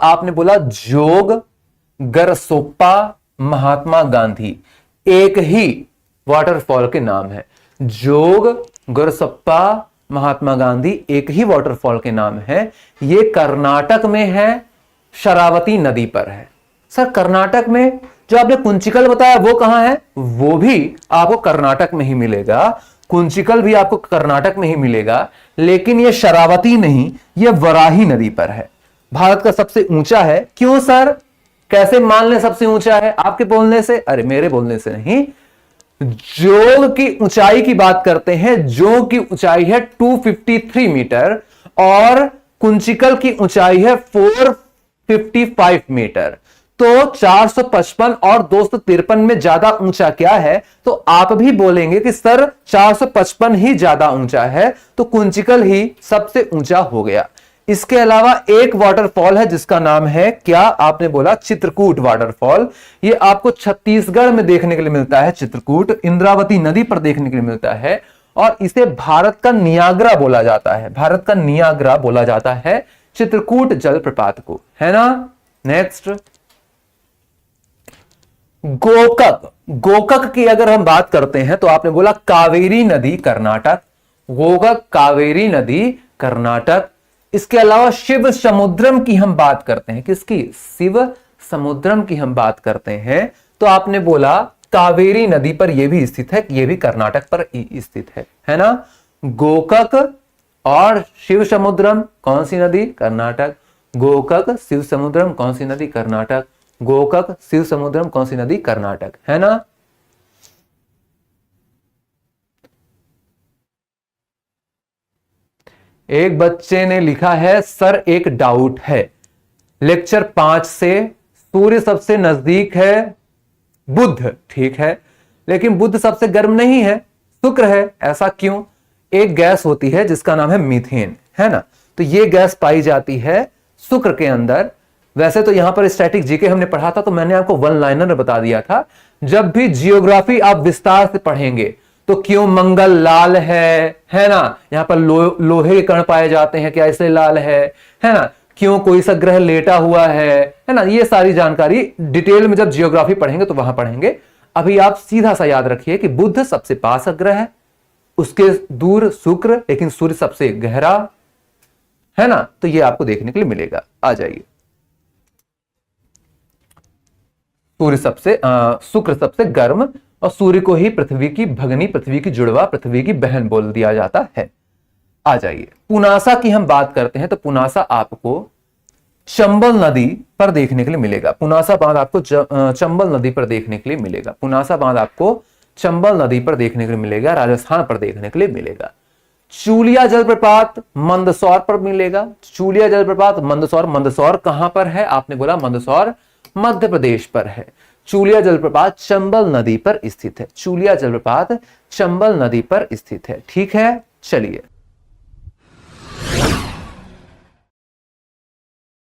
आपने बोला जोग, गरसोप्पा, महात्मा गांधी, एक ही वाटरफॉल के नाम है। जोग, गरसप्पा, महात्मा गांधी एक ही वाटरफॉल के नाम है। ये कर्नाटक में है, शरावती नदी पर है। सर कर्नाटक में जो आपने कुंचिकल बताया वो कहां है? वो भी आपको कर्नाटक में ही मिलेगा, कुंचिकल भी आपको कर्नाटक में ही मिलेगा, लेकिन ये शरावती नहीं, ये वराही नदी पर है। भारत का सबसे ऊंचा है। क्यों सर? कैसे मान लें सबसे ऊंचा है? आपके बोलने से? अरे मेरे बोलने से नहीं, जोग की ऊंचाई की बात करते हैं। जोग की ऊंचाई है 253 मीटर और कुंचिकल की ऊंचाई है 455 मीटर। तो 455 और 253 में ज्यादा ऊंचा क्या है? तो आप भी बोलेंगे कि सर 455 ही ज्यादा ऊंचा है, तो कुंचिकल ही सबसे ऊंचा हो गया। इसके अलावा एक वाटरफॉल है जिसका नाम है क्या? आपने बोला चित्रकूट वाटरफॉल। ये आपको छत्तीसगढ़ में देखने के लिए मिलता है। चित्रकूट इंद्रावती नदी पर देखने के लिए मिलता है और इसे भारत का नियाग्रा बोला जाता है। भारत का नियाग्रा बोला जाता है चित्रकूट जलप्रपात को, है ना। नेक्स्ट, गोकक। गोकक की अगर हम बात करते हैं तो आपने बोला कावेरी नदी कर्नाटक। गोकक कावेरी नदी कर्नाटक। इसके अलावा शिव समुद्रम की हम बात करते हैं। किसकी? शिव समुद्रम की हम बात करते हैं तो आपने बोला कावेरी नदी पर यह भी स्थित है, यह भी कर्नाटक पर स्थित है ना। गोकक और शिव समुद्रम कौन सी नदी? कर्नाटक। गोकक शिव समुद्रम कौन सी नदी? कर्नाटक। गोकक शिव समुद्रम कौन सी नदी? कर्नाटक, है ना। एक बच्चे ने लिखा है सर एक डाउट है, लेक्चर 5 से सूर्य सबसे नजदीक है बुध, ठीक है, लेकिन बुध सबसे गर्म नहीं है, शुक्र है, ऐसा क्यों? एक गैस होती है जिसका नाम है मीथेन, है ना। तो ये गैस पाई जाती है शुक्र के अंदर। वैसे तो यहां पर स्टैटिक जीके हमने पढ़ा था तो मैंने आपको वन लाइनर में बता दिया था। जब भी जियोग्राफी आप विस्तार से पढ़ेंगे तो क्यों मंगल लाल है ना, यहां पर लोहे के कण पाए जाते हैं, क्या इसलिए लाल है ना, क्यों कोई सा ग्रह लेटा हुआ है ना, ये सारी जानकारी डिटेल में जब जियोग्राफी पढ़ेंगे तो वहां पढ़ेंगे। अभी आप सीधा सा याद रखिए कि बुध सबसे पास ग्रह है, उसके दूर शुक्र, लेकिन सूर्य सबसे गहरा, है ना। तो ये आपको देखने के लिए मिलेगा। आ जाइए, शुक्र सबसे गर्म और सूर्य को ही पृथ्वी की भगनी, पृथ्वी की जुड़वा, पृथ्वी की बहन बोल दिया जाता है। आ जाइए, पुनासा की हम बात करते हैं तो पुनासा आपको चंबल नदी पर देखने के लिए मिलेगा। पुनासा बांध आपको चंबल नदी पर देखने के लिए मिलेगा। पुनासा बांध आपको चंबल नदी पर देखने के लिए मिलेगा, राजस्थान पर देखने के लिए मिलेगा। चूलिया जलप्रपात मंदसौर पर मिलेगा। चूलिया जलप्रपात मंदसौर, मंदसौर कहां पर है? आपने बोला मंदसौर मध्य प्रदेश पर है। चूलिया जलप्रपात चंबल नदी पर स्थित है। चूलिया जलप्रपात चंबल नदी पर स्थित है, ठीक है। चलिए,